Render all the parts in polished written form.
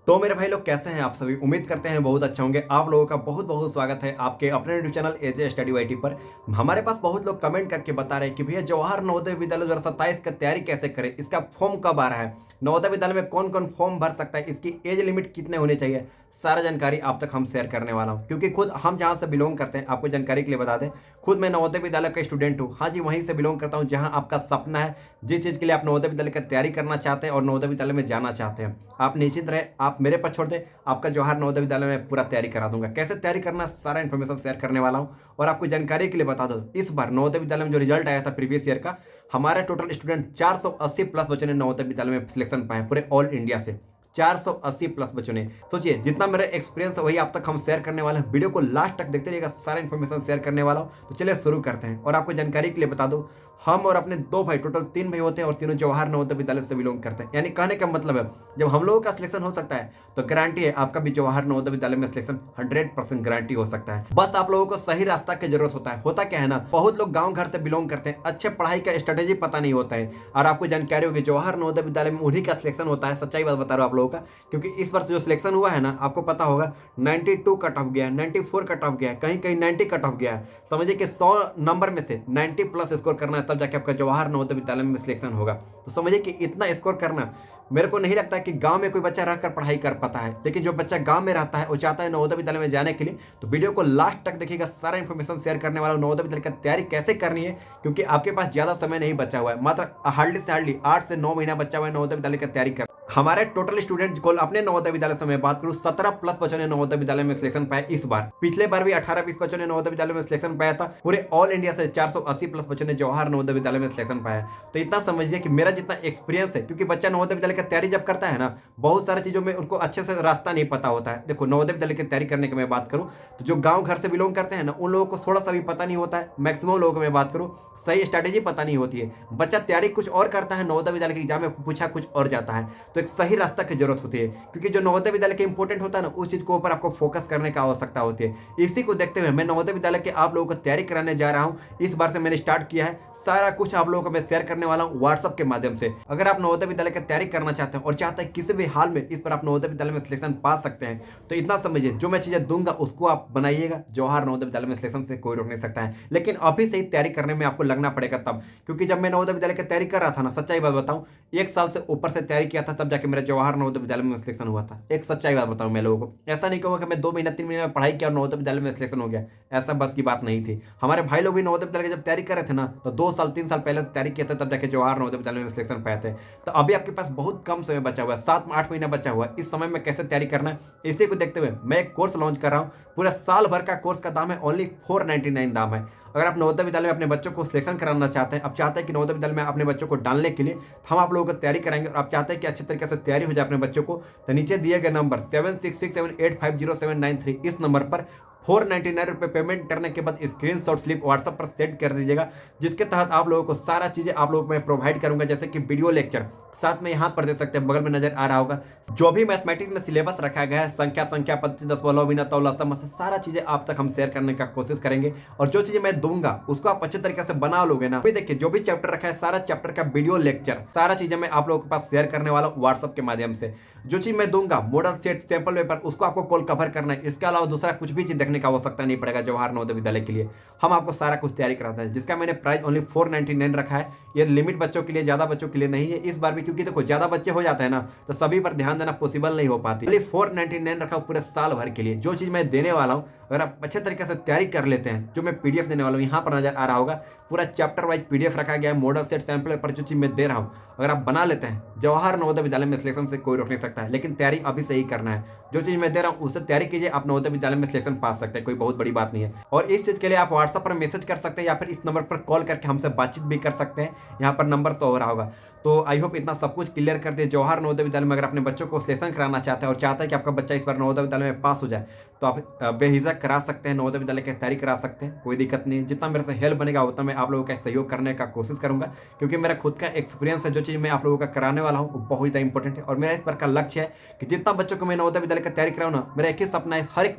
तो मेरे भाई लोग कैसे हैं आप सभी। उम्मीद करते हैं बहुत अच्छे होंगे। आप लोगों का बहुत बहुत स्वागत है आपके अपने YouTube channel AJ study YT पर। हमारे पास बहुत लोग कमेंट करके बता रहे हैं कि भैया जवाहर नवोदय विद्यालय 2027 का तैयारी कैसे करें, इसका फॉर्म कब आ रहा है, नवोदय विद्यालय में कौन कौन फॉर्म भर सकता है, इसकी एज लिमिट कितने होनी चाहिए। सारा जानकारी आप तक हम शेयर करने वाला हूं, क्योंकि खुद हम जहां से बिलोंग करते हैं आपको जानकारी के लिए बता दें। खुद मैं नवोदय विद्यालय का स्टूडेंट हूँ। हाँ जी, वहीं से बिलोंग करता हूँ जहां आपका सपना है, जिस चीज़ के लिए आप नवोदय विद्यालय की तैयारी करना चाहते हैं और नवोदय विद्यालय में जाना चाहते हैं, आप निश्चित रहे, आप मेरे पर छोड़ दें। आपका जवाहर नवोदय विद्यालय में पूरा तैयारी करा दूंगा। कैसे तैयारी करना सारा इन्फॉर्मेशन शेयर करने वाला हूं। और आपको जानकारी के लिए बता दो, इस बार नवोदय विद्यालय में जो रिजल्ट आया था प्रीवियस ईयर का, हमारे टोटल स्टूडेंट 480 प्लस बच्चों ने नवोदय विद्यालय में सिलेक्शन पाए पूरे ऑल इंडिया से। 480 प्लस बच्चों ने। सोचिए, जितना मेरा एक्सपीरियंस है वही आप तक हम शेयर करने वाले हैं। वीडियो को लास्ट तक देखते रहिएगा, सारा इन्फॉर्मेशन शेयर करने वाला हूं। तो चलिए शुरू करते हैं। और आपको जानकारी के लिए बता दूं, हम और अपने दो भाई, टोटल 3 भाई होते हैं और तीनों जवाहर नवोदय विद्यालय से बिलोंग करते हैं। यानी कहने का मतलब है, जब हम लोगों का सिलेक्शन हो सकता है तो गारंटी है आपका भी जवाहर नवोदय विद्यालय में सिलेक्शन 100% गारंटी हो सकता है। बस आप लोगों को सही रास्ता की जरूरत होता है। होता क्या है ना, बहुत लोग गांव घर से बिलोंग करते हैं, अच्छे पढ़ाई का स्ट्रेटेजी पता नहीं होता है। और आपको जानकारी होगी जवाहर नवोदय विद्यालय में उन्हीं का सिलेक्शन होता है। सच्चाई बात बता रहा हूं आप लोगों का, क्योंकि इस वर्ष जो सिलेक्शन हुआ है ना, आपको पता होगा 92 कट ऑफ गया है, 94 कट ऑफ गया है, कहीं कहीं 90 कट ऑफ गया है। समझिए कि 100 नंबर में से 90 प्लस स्कोर करना है, तब जाके आपका जवाहर नवोदय विद्यालय में सिलेक्शन होगा। तो समझिए कि इतना स्कोर करना, मेरे को नहीं लगता कि गांव में कोई बच्चा रहकर पढ़ाई कर पाता है। लेकिन जो बच्चा गांव में रहता है वो चाहता है नवोदय विद्यालय में जाने के लिए, तो वीडियो को लास्ट तक देखिएगा, सारा इन्फॉर्मेशन शेयर करने वाला हूं। नवोदय विद्यालय की तैयारी कैसे करनी है, क्योंकि आपके पास ज्यादा समय नहीं बचा हुआ है, मात्र हार्डली से हार्डली 8 से 9 महीना बचा हुआ है नवोदय विद्यालय की तैयारी कर। हमारे टोटल स्टूडेंट को अपने नवोदय विद्यालय से मैं बात करूं, 17 प्लस बच्चों ने नवोदय विद्यालय में सिलेक्शन पाया इस बार। पिछले बार भी 18-20 बच्चों ने नवोदय विद्यालय में सिलेक्शन पाया था। पूरे ऑल इंडिया से 480 प्लस बच्चों ने जवाहर नवोदय विद्यालय में सिलेक्शन पाया। तो इतना समझिए कि मेरा जितना एक्सपीरियंस है, क्योंकि बच्चा नवोदय विद्यालय की तैयारी जब करता है ना, बहुत सारी चीजों में उनको अच्छे से रास्ता नहीं पता होता है। देखो, नवोदय विद्यालय की तैयारी करने की मैं बात करूं तो जो गांव घर से बिलोंग करते हैं ना, उन लोगों को थोड़ा सा भी पता नहीं होता है। मैक्सिमम लोगों को मैं बात करूं, सही स्ट्रैटेजी पता नहीं होती है। बच्चा तैयारी कुछ और करता है, नवोदय विद्यालय के एग्जाम में पूछा कुछ और जाता है। तो एक सही रास्ता की जरूरत होती है, क्योंकि जो नवोदय विद्यालय के इंपॉर्टेंट होता है ना, उस चीज के ऊपर आपको फोकस करने की आवश्यकता होती है। इसी को देखते हुए मैं नवोदय विद्यालय के आप लोगों को तैयारी कराने जा रहा हूं। इस बार से मैंने स्टार्ट किया है, सारा कुछ आप लोगों को मैं शेयर करने वाला हूं व्हाट्सएप के माध्यम से। अगर आप नवोदय विद्यालय की तैयारी करना चाहते हैं और चाहते हैं किसी भी हाल में इस पर आप नवोदय विद्यालय में सिलेक्शन पा सकते हैं, तो इतना समझिए, जो मैं चीजें दूंगा उसको आप बनाइएगा। जवाहर नवोदय विद्यालय में सिलेक्शन से कोई रोक नहीं सकता है। लेकिन अभी से ही तैयारी करने में आपको लगना पड़ेगा तब, क्योंकि जब मैं नवोदय विद्यालय की तैयारी कर रहा था ना, सच्चाई बात बताऊं, 1 साल से ऊपर से तैयारी किया था, तब जाके मेरा जवाहर नवोदय विद्यालय में सिलेक्शन हुआ था। एक सच्चाई बात बताऊं मैं लोगों को, ऐसा नहीं कहूंगा कि मैं 2 महीना 3 महीने में पढ़ाई किया और नवोदय विद्यालय में सिलेक्शन हो गया, ऐसा बस की बात नहीं थी। हमारे भाई लोग भी नवोदय विद्यालय की जब तैयारी कर रहे थे ना, तो 2 साल 3 साल पहले तैयारी किया था, तब जाके जवाहर नवोदय विद्यालय में सिलेक्शन पाए थे। तो अभी आपके पास बहुत कम समय बचा हुआ है, 7-8 महीना बचा हुआ है। इस समय में कैसे तैयारी करना है, इसी को देखते हुए मैं एक कोर्स लॉन्च कर रहा हूँ। पूरा साल भर का कोर्स का दाम है ओनली 499 दाम है। अगर आप नवोदय विद्यालय में अपने बच्चों को सिलेक्शन कराना चाहते हैं, आप चाहते हैं कि नवोदय विद्यालय में अपने बच्चों को डालने के लिए, तो हम आप लोगों को तैयारी कराएंगे। और आप चाहते हैं कि अच्छे तरीके से तैयारी हो जाए अपने बच्चों को, तो नीचे दिए गए नंबर 7667850793 इस नंबर पर 499 रुपये पेमेंट करने के बाद स्क्रीनशॉट स्लिप व्हाट्सएप पर सेंड कर दीजिएगा, जिसके तहत आप लोगों को सारा चीजें आप लोगों को मैं प्रोवाइड करूंगा। जैसे कि वीडियो लेक्चर साथ में यहाँ पर दे सकते हैं, बगल में नजर आ रहा होगा, जो भी मैथमेटिक्स में सिलेबस रखा गया है, संख्या पद्धति, दशमलव, बिना तौला, समस्या, सारा चीजें आप तक हम शेयर करने का कोशिश करेंगे। और जो चीजें मैं दूंगा उसको आप अच्छे तरीके से बना लोगे ना। देखिए, जो भी चैप्टर रखा है, सारा चैप्टर का वीडियो लेक्चर, सारा चीजें मैं आप लोगों के पास शेयर करने वाला हूँ व्हाट्सएप के माध्यम से। जो चीज मैं दूंगा, मॉडल सेट, सैंपल पेपर, उसको आपको कॉल कवर करना है। इसके अलावा दूसरा कुछ भी चीज देखने की आवश्यकता नहीं पड़ेगा। जवाहर नवोदय विद्यालय के लिए हम आपको सारा कुछ तैयारी कराते हैं, जिसका मैंने प्राइस ओनली 499 रखा है। ये लिमिट बच्चों के लिए, ज्यादा बच्चों के लिए नहीं है इस बार भी, क्योंकि देखो ज्यादा बच्चे हो जाते हैं ना, तो सभी पर ध्यान देना पॉसिबल नहीं हो पाती। 499 रखा पूरे साल भर के लिए। जो चीज मैं देने वाला हूँ, अगर आप अच्छे तरीके से तैयारी कर लेते हैं, जो मैं पीडीएफ देने वाला हूँ, यहाँ पर नजर आ रहा होगा, पूरा चैप्टर वाइज पीडीएफ रखा गया है, मॉडल सेट, सैंपल पेपर, जो चीज मैं दे रहा हूँ, अगर आप बना लेते हैं, जवाहर नवोदय विद्यालय में सिलेक्शन से कोई रोक नहीं सकता है। लेकिन तैयारी अभी से ही करना है। जो चीज मैं दे रहा हूँ उससे तैयारी कीजिए, आप नवोदय विद्यालय में सिलेक्शन पा सकते हैं, कोई बहुत बड़ी बात नहीं है। और इस चीज के लिए आप व्हाट्सएप पर मैसेज कर सकते हैं, या फिर इस नंबर पर कॉल करके हमसे बातचीत भी कर सकते हैं। यहाँ पर नंबर तो हो रहा होगा। तो आई होप इतना सब कुछ क्लियर कर दिए। जवाहर नवोदय विद्यालय में अगर अपने बच्चों को सिलेक्शन कराना चाहते हैं और चाहते हैं कि आपका बच्चा इस बार नवोदय विद्यालय में पास हो जाए, तो आप बेहिजक करा सकते हैं, नवोदय विद्यालय की तैयारी करा सकते हैं, कोई दिक्कत नहीं है। जितना मेरे से हेल्प बनेगा उतना मैं आप लोगों का सहयोग करने का कोशिश करूंगा, क्योंकि मेरा खुद का एक्सपीरियंस है। जो चीज़ मैं आप लोगों का कराने वाला हूँ वो बहुत ज़्यादा इंपॉर्टेंट है। और मेरा इस बार का लक्ष्य है कि जितना बच्चों को मैं नवोदय विद्यालय की तैयारी कराऊँ ना, मेरा एक ही सपना है, हर एक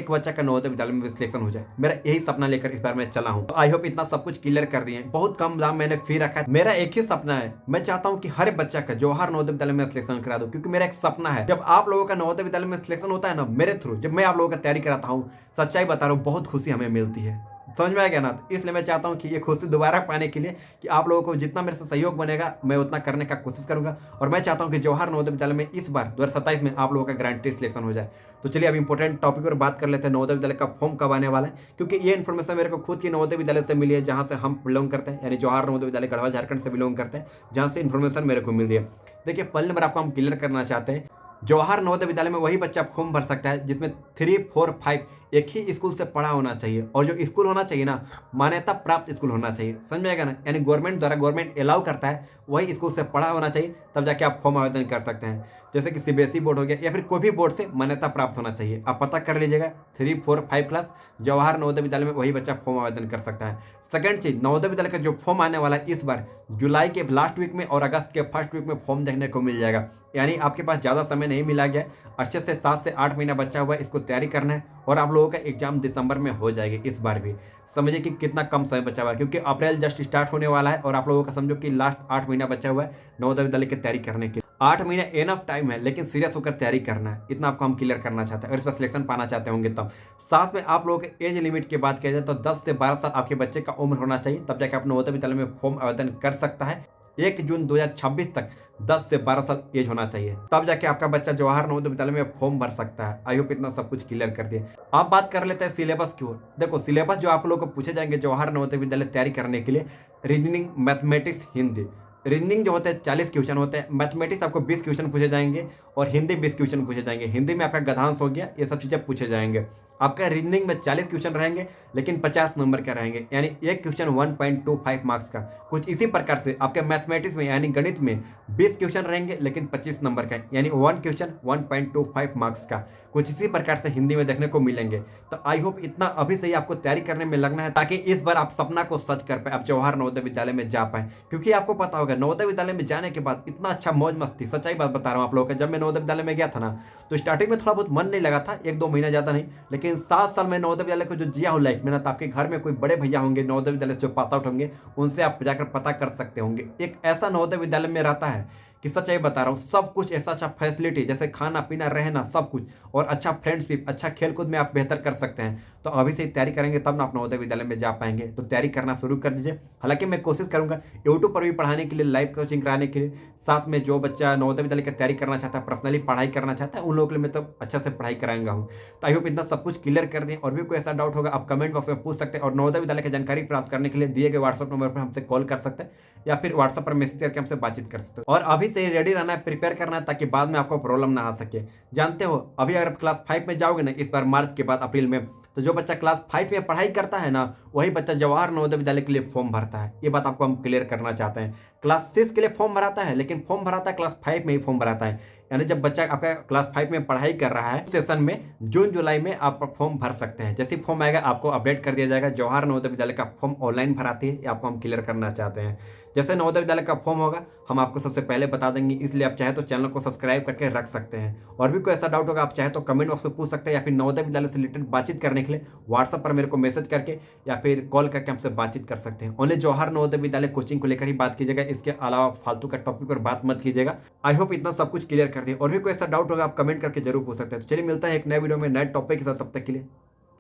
बच्चा का नवोदय विद्यालय में सिलेक्शन हो जाए। मेरा यही सपना लेकर इस बार मैं चला हूँ। तो आई होप इतना सब कुछ क्लियर कर दिए। बहुत कम दाम मैंने फी रखा है। मेरा एक ही सपना सपना है, मैं चाहता हूं कि हर बच्चा का जवाहर नवोदय विद्यालय में सिलेक्शन करा दूं, क्योंकि मेरा एक सपना है जब आप लोगों का नवोदय विद्यालय में सिलेक्शन होता है ना मेरे थ्रू, जब मैं आप लोगों का तैयारी कराता हूं, सच्चाई बता रहा हूं बहुत खुशी हमें मिलती है। समझ में आ गया ना? तो इसलिए मैं चाहता हूं कि ये खुशी दोबारा पाने के लिए कि आप लोगों को जितना मेरे से सहयोग बनेगा मैं उतना करने का कोशिश करूंगा, और मैं चाहता हूं कि जवाहर नवोदय विद्यालय में इस बार 2027 में आप लोगों का गारंटी सिलेक्शन हो जाए। तो चलिए अब इंपॉर्टेंट टॉपिक पर बात कर लेते हैं, नवोदय विद्यालय का फॉर्म कब आने वाला है, क्योंकि ये इन्फॉर्मेशन मेरे को खुद की नवोदय विद्यालय से मिली है जहां से हम बिलोंग करते हैं, यानी जवाहर नवोदय विद्यालय गढ़वा झारखंड से बिलोंग करते हैं, जहां से इन्फॉर्मेशन मेरे को मिली है। देखिए पहले नंबर आपको हम क्लियर करना चाहते हैं, जवाहर नवोदय विद्यालय में वही बच्चा फॉर्म भर सकता है जिसमें 3, 4, 5 एक ही स्कूल से पढ़ा होना चाहिए, और जो स्कूल होना चाहिए ना मान्यता प्राप्त स्कूल होना चाहिए। समझ में आएगा ना? यानी गवर्नमेंट द्वारा गवर्नमेंट अलाउ करता है वही स्कूल से पढ़ा होना चाहिए, तब जाके आप फॉर्म आवेदन कर सकते हैं। जैसे कि सीबीएसई बोर्ड हो गया या फिर कोई भी बोर्ड से मान्यता प्राप्त होना चाहिए। आप पता कर लीजिएगा 3, 4, 5 क्लास जवाहर नवोदय विद्यालय में वही बच्चा फॉर्म आवेदन कर सकता है। सेकंड चीज, नवोदय विद्यालय का जो फॉर्म आने वाला है इस बार जुलाई के लास्ट वीक में और अगस्त के फर्स्ट वीक में फॉर्म देखने को मिल जाएगा। यानी आपके पास ज़्यादा समय नहीं मिला गया, अच्छे से 7 से 8 महीना बचा हुआ है, इसको तैयारी करना है, और आप लोगों का एग्जाम दिसंबर में हो जाएगी इस बार भी। समझिए कि कितना कम समय बचा हुआ है, क्योंकि अप्रैल जस्ट स्टार्ट होने वाला है और आप लोगों का समझो कि लास्ट 8 महीना बचा हुआ है नवोदय विद्यालय की तैयारी करने के लिए। 8 महीना एनफ टाइम है, लेकिन सीरियस होकर तैयारी करना है, इतना आपको हम क्लियर करना चाहते हैं। अगर इस पर सिलेक्शन पाना चाहते होंगे तब साथ में आप लोगों के एज लिमिट की बात किया जाए तो 10 से 12 साल आपके बच्चे का उम्र होना चाहिए, तब जाके आप नवोदय विद्यालय में फॉर्म आवेदन कर सकता है। 1 जून 2026 तक 10 से 12 साल एज होना चाहिए, तब जाके आपका बच्चा जवाहर नवोदय विद्यालय में फॉर्म भर सकता है। आई होप इतना सब कुछ क्लियर कर दिए। आप बात कर लेते हैं सिलेबस की ओर। देखो सिलेबस जो आप लोगों को पूछे जाएंगे जवाहर नवोदय विद्यालय तैयारी करने के लिए, रीजनिंग, मैथमेटिक्स, हिंदी। रीजनिंग जो होते हैं 40 क्वेश्चन होते हैं, मैथमेटिक्स आपको 20 क्वेश्चन पूछे जाएंगे, और हिंदी 20 क्वेश्चन पूछे जाएंगे। हिंदी में आपका गधांश हो गया, ये सब चीज़ें पूछे जाएंगे। आपका रीजनिंग में 40 क्वेश्चन रहेंगे, लेकिन 50 नंबर के रहेंगे, यानी एक क्वेश्चन 1.25 मार्क्स का। कुछ इसी प्रकार से आपके मैथमेटिक्स में यानी गणित में 20 क्वेश्चन रहेंगे, लेकिन 25 नंबर का, यानी 1 क्वेश्चन 1.25 मार्क्स का। कुछ इसी प्रकार से हिंदी में देखने को मिलेंगे। तो आई होप इतना अभी से ही आपको तैयारी करने में लगना है, ताकि इस बार आप सपना को सच कर पाए, आप जवाहर नवोदय विद्यालय में जा पाए। क्योंकि आपको पता होगा नवोदय विद्यालय में जाने के बाद इतना अच्छा मौज मस्ती, सच्चाई बात बता रहा हूँ आप लोगों का। जब मैं नवोदय विद्यालय में गया था ना, तो स्टार्टिंग में थोड़ा बहुत मन नहीं लगा था, 1-2 महीना ज़्यादा नहीं, लेकिन 7 साल में नवोदय विद्यालय को जो जिया हो लाइफ में ना, तो आपके घर में कोई बड़े भैया होंगे नवोदय विद्यालय से जो पास आउट होंगे, उनसे आप जाकर पता कर सकते होंगे। एक ऐसा नवोदय विद्यालय में रहता है कि सच्चाई बता रहा हूँ, सब कुछ ऐसा अच्छा फैसिलिटी, जैसे खाना पीना रहना सब कुछ, और अच्छा फ्रेंडशिप, अच्छा खेलकूद में आप बेहतर कर सकते हैं। तो अभी से तैयारी करेंगे तब ना आप नवोदय विद्यालय में जा पाएंगे। तो तैयारी करना शुरू कर दीजिए। हालांकि मैं कोशिश करूंगा यूट्यूब पर भी पढ़ाने के लिए, लाइव कोचिंग कराने के लिए, साथ में जो बच्चा नवोदय विद्यालय की तैयारी करना चाहता है, पर्सनली पढ़ाई करना चाहता है, उन लोगों के लिए मैं तो अच्छा से पढ़ाई कराऊंगा हूँ। तो आई होप इतना सब कुछ क्लियर कर दें। और भी कोई ऐसा डाउट होगा आप कमेंट बॉक्स में पूछ सकते हैं, और नवोदय विद्यालय की जानकारी प्राप्त करने के लिए दिए गए व्हाट्सएप नंबर पर हमसे कॉल कर सकते हैं, या फिर व्हाट्सएप पर मैसेज करके हमसे बातचीत कर सकते हो। और अभी से रेडी रहना है, प्रिपेयर करना है, ताकि बाद में आपको प्रॉब्लम ना आ सके। जानते हो अभी अगर क्लास 5 में जाओगे ना इस बार मार्च के बाद अप्रैल में, तो जो बच्चा क्लास 5 में पढ़ाई करता है ना, वही बच्चा जवाहर नवोदय विद्यालय के लिए फॉर्म भरता है। ये बात आपको हम क्लियर करना चाहते हैं। क्लास 6 के लिए फॉर्म भराता है, लेकिन फॉर्म भराता है क्लास 5 में ही फॉर्म भराता है। यानी जब बच्चा आपका क्लास 5 में पढ़ाई कर रहा है, सेशन में जून जुलाई में आप फॉर्म भर सकते हैं। जैसे फॉर्म आएगा आपको अपडेट कर दिया जाएगा। जवाहर नवोदय विद्यालय का फॉर्म ऑनलाइन भराती है, ये आपको हम क्लियर करना चाहते हैं। जैसे नवोदय विद्यालय का फॉर्म होगा हम आपको सबसे पहले बता देंगे, इसलिए आप चाहे तो चैनल को सब्सक्राइब करके रख सकते हैं। और भी कोई ऐसा डाउट होगा आप चाहे तो कमेंट बॉक्स में पूछ सकते हैं, या फिर नवोदय विद्यालय से रिलेटेड बातचीत करने के लिए व्हाट्सएप पर मेरे को मैसेज करके या फिर कॉल करके हमसे बातचीत कर सकते हैं। ओनली जवाहर नवोदय विद्यालय कोचिंग को लेकर ही बात कीजिएगा, इसके अलावा फालतू का टॉपिक पर बात मत कीजिएगा। आई होप इतना सब कुछ क्लियर कर दिए। और भी कोई ऐसा डाउट होगा आप कमेंट करके जरूर पूछ सकते हैं। तो चलिए मिलता है एक नए वीडियो में नए टॉपिक के साथ, तब तक के लिए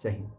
जय हिंद।